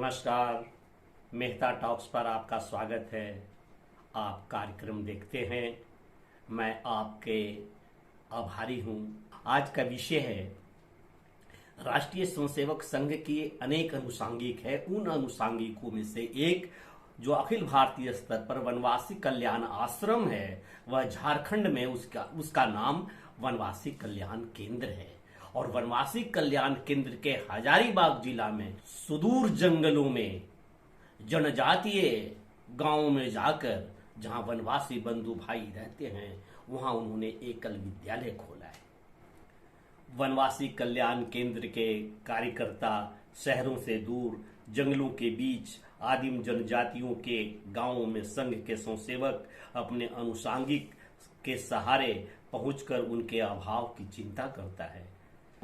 नमस्कार। मेहता टॉक्स पर आपका स्वागत है। आप कार्यक्रम देखते हैं, मैं आपके आभारी हूं। आज का विषय है राष्ट्रीय स्वयंसेवक संघ की अनेक अनुषांगिक है। उन अनुषांगिकों में से एक जो अखिल भारतीय स्तर पर वनवासी कल्याण आश्रम है, वह झारखंड में उसका नाम वनवासी कल्याण केंद्र है। और वनवासी कल्याण केंद्र के हजारीबाग जिला में सुदूर जंगलों में जनजातीय गांवों में जाकर जहां वनवासी बंधु भाई रहते हैं, वहां उन्होंने एकल विद्यालय खोला है। वनवासी कल्याण केंद्र के कार्यकर्ता शहरों से दूर जंगलों के बीच आदिम जनजातियों के गांवों में संघ के स्वयंसेवक अपने अनुषांगिक के सहारे पहुंचकर उनके अभाव की चिंता करता है।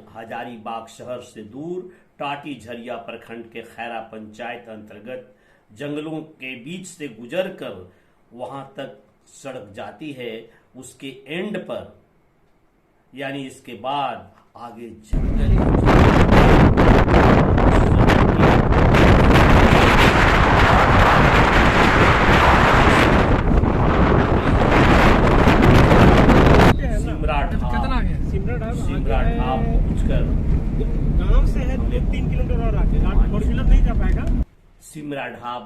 हजारीबाग शहर से दूर टाटी झरिया प्रखंड के खैरा पंचायत अंतर्गत जंगलों के बीच से गुजरकर वहां तक सड़क जाती है। उसके एंड पर यानी इसके बाद आगे जंगल गांव से है 3 किलोमीटर और आगे 4 व्हीलर नहीं जा पाएगा। सिमरा ढाब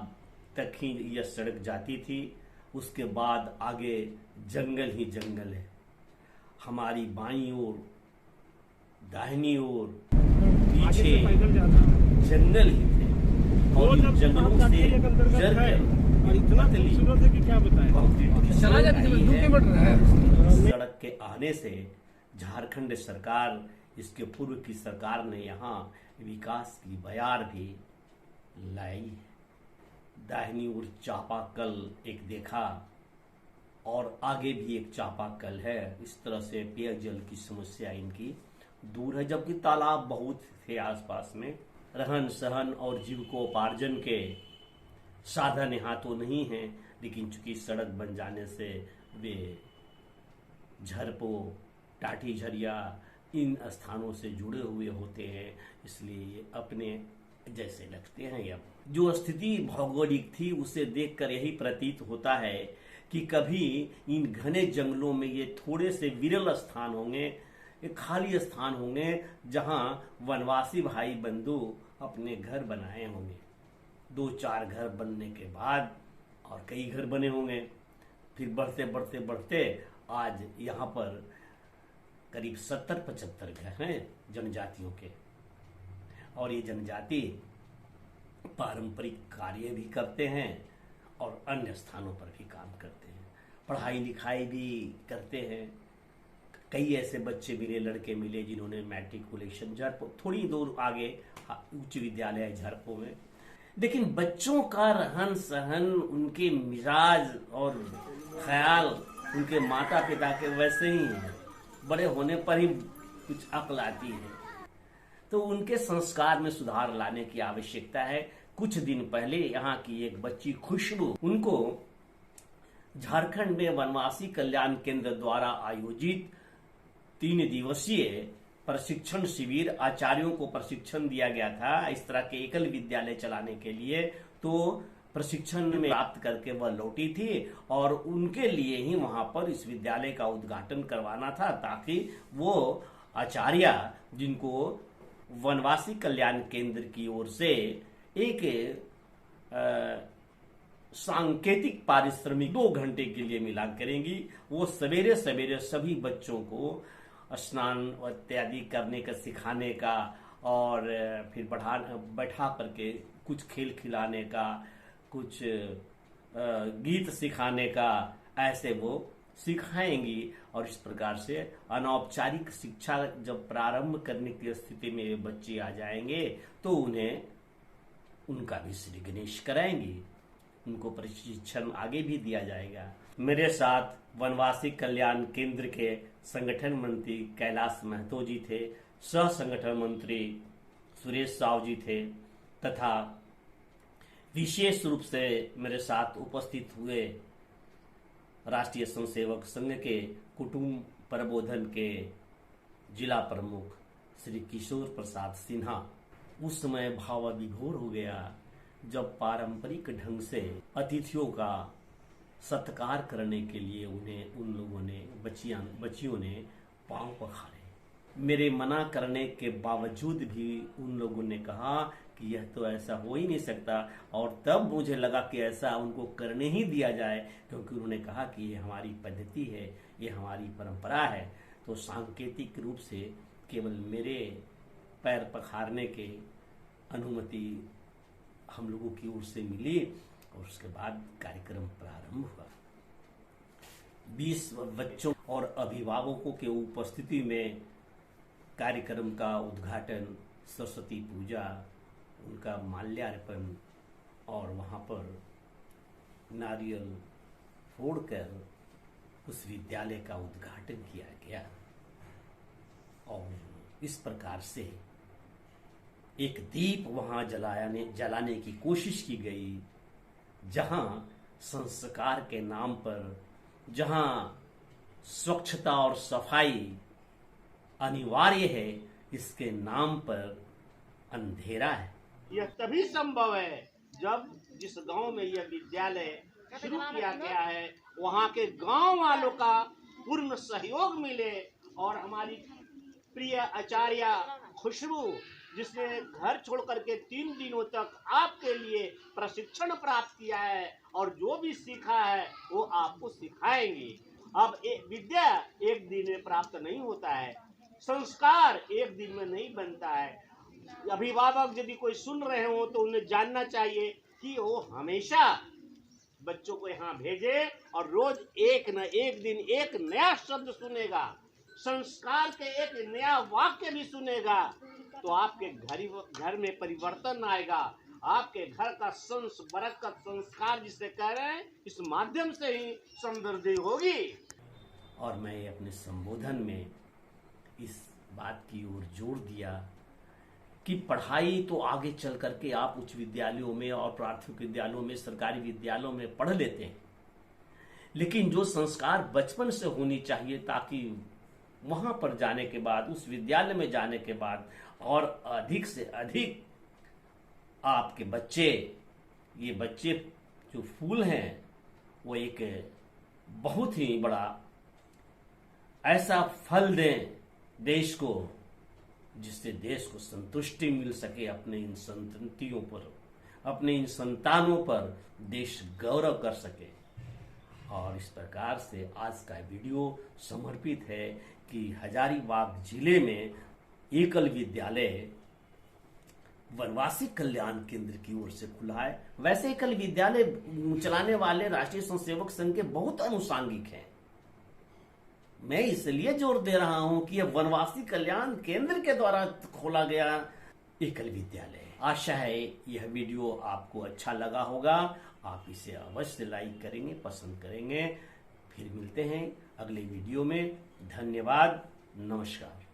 तक ही यह सड़क जाती थी। उसके बाद आगे जंगल ही जंगल है। हमारी बाईं ओर, दाहिनी ओर, पीछे जंगल ही थे। और इन जंगलों से और इतना खूबसूरत है कि क्या बताएं। सड़क के आने से झारखंड सरकार, इसके पूर्व की सरकार ने यहाँ विकास की बयार भी लाई। दाहिनी ओर चापाकल एक देखा और आगे भी एक चापाकल है। इस तरह से पेयजल की समस्या इनकी दूर है, जबकि तालाब बहुत थे आसपास में। रहन सहन और जीविकोपार्जन के साधन यहाँ तो नहीं है, लेकिन चूंकि सड़क बन जाने से वे झरपो, टाटी झरिया इन स्थानों से जुड़े हुए होते हैं, इसलिए अपने जैसे लगते हैं। अब जो स्थिति भौगोलिक थी उसे देखकर यही प्रतीत होता है कि कभी इन घने जंगलों में ये थोड़े से विरल स्थान होंगे, ये खाली स्थान होंगे जहां वनवासी भाई बंधु अपने घर बनाए होंगे। 2-4 घर बनने के बाद और कई घर बने होंगे। फिर बढ़ते बढ़ते बढ़ते आज यहाँ पर करीब 70-75 घर हैं जनजातियों के। और ये जनजाति पारंपरिक कार्य भी करते हैं और अन्य स्थानों पर भी काम करते हैं, पढ़ाई लिखाई भी करते हैं। कई ऐसे बच्चे मिले, लड़के मिले जिन्होंने मैट्रिकुलेशन झरपो, थोड़ी दूर आगे उच्च विद्यालय है झरपो में। लेकिन बच्चों का रहन सहन, उनके मिजाज और ख्याल उनके माता पिता के वैसे ही हैं। बड़े होने पर ही कुछ अक्ल आती है, तो उनके संस्कार में सुधार लाने की आवश्यकता है। कुछ दिन पहले यहाँ की एक बच्ची खुशबू, उनको झारखंड में वनवासी कल्याण केंद्र द्वारा आयोजित 3 दिवसीय प्रशिक्षण शिविर, आचार्यों को प्रशिक्षण दिया गया था इस तरह के एकल विद्यालय चलाने के लिए। तो प्रशिक्षण में प्राप्त करके वह लौटी थी और उनके लिए ही वहां पर इस विद्यालय का उद्घाटन करवाना था, ताकि वो आचार्य, जिनको वनवासी कल्याण केंद्र की ओर से एक सांकेतिक पारिश्रमिक 2 घंटे के लिए मिला करेंगी, वो सवेरे सवेरे सभी बच्चों को स्नान इत्यादि करने का सिखाने का और फिर बैठा करके कुछ खेल खिलाने का, कुछ गीत सिखाने का, ऐसे वो सिखाएंगी। और इस प्रकार से अनौपचारिक शिक्षा जब प्रारंभ करने की स्थिति में ये बच्चे आ जाएंगे तो उन्हें उनका भी श्री गणेश कराएंगी। उनको प्रशिक्षण आगे भी दिया जाएगा। मेरे साथ वनवासी कल्याण केंद्र के संगठन मंत्री कैलाश महतो जी थे, सह संगठन मंत्री सुरेश साव जी थे, तथा विशेष रूप से मेरे साथ उपस्थित हुए राष्ट्रीय स्वयंसेवक संघ के कुटुंब प्रबोधन के जिला प्रमुख श्री किशोर प्रसाद सिन्हा। उस समय भाव विभोर हो गया जब पारंपरिक ढंग से अतिथियों का सत्कार करने के लिए उन्हें उन लोगों ने बच्चियों ने पांव पखारे। मेरे मना करने के बावजूद भी उन लोगों ने कहा कि यह तो ऐसा हो ही नहीं सकता, और तब मुझे लगा कि ऐसा उनको करने ही दिया जाए, क्योंकि उन्होंने कहा कि ये हमारी पद्धति है, ये हमारी परंपरा है। तो सांकेतिक रूप से केवल मेरे पैर पखारने के अनुमति हम लोगों की ओर से मिली और उसके बाद कार्यक्रम प्रारंभ हुआ। 20 बच्चों और अभिभावकों के उपस्थिति में कार्यक्रम का उद्घाटन, सरस्वती पूजा, उनका माल्यार्पण और वहाँ पर नारियल फोड़कर उस विद्यालय का उद्घाटन किया गया। और इस प्रकार से एक दीप वहाँ जलाने की कोशिश की गई, जहाँ संस्कार के नाम पर, जहाँ स्वच्छता और सफाई अनिवार्य है, इसके नाम पर अंधेरा है। यह तभी संभव है जब जिस गांव में यह विद्यालय शुरू किया गया है वहां के गांव वालों का पूर्ण सहयोग मिले, और हमारी प्रिय आचार्य खुशबू, जिसने घर छोड़ करके 3 दिनों तक आपके लिए प्रशिक्षण प्राप्त किया है और जो भी सीखा है वो आपको सिखाएंगी। अब विद्या एक दिन में प्राप्त नहीं होता है, संस्कार एक दिन में नहीं बनता है। अभिभावक यदि कोई सुन रहे हो तो उन्हें जानना चाहिए कि वो हमेशा बच्चों को यहाँ भेजे और रोज एक न एक दिन एक नया शब्द सुनेगा, संस्कार के एक नया वाक्य भी सुनेगा, तो आपके घर में परिवर्तन आएगा। आपके घर का बरकत, संस्कार जिसे कह रहे हैं, इस माध्यम से ही समृद्धि होगी। और मैं अपने संबोधन में इस बात की ओर जोर दिया कि पढ़ाई तो आगे चल करके आप उच्च विद्यालयों में और प्राथमिक विद्यालयों में, सरकारी विद्यालयों में पढ़ लेते हैं, लेकिन जो संस्कार बचपन से होनी चाहिए, ताकि वहां पर जाने के बाद, उस विद्यालय में जाने के बाद और अधिक से अधिक आपके ये बच्चे जो फूल हैं, वो एक बहुत ही बड़ा ऐसा फल दें देश को, जिससे देश को संतुष्टि मिल सके। अपने इन संततियों पर, अपने इन संतानों पर देश गौरव कर सके। और इस प्रकार से आज का वीडियो समर्पित है कि हजारीबाग जिले में एकल विद्यालय वनवासी कल्याण केंद्र की ओर से खुला है। वैसे एकल विद्यालय चलाने वाले राष्ट्रीय स्वयंसेवक संघ के बहुत अनुषांगिक हैं। मैं इसलिए जोर दे रहा हूं कि यह वनवासी कल्याण केंद्र के द्वारा खोला गया एकल विद्यालय। आशा है यह वीडियो आपको अच्छा लगा होगा। आप इसे अवश्य लाइक करेंगे, पसंद करेंगे। फिर मिलते हैं अगले वीडियो में। धन्यवाद, नमस्कार।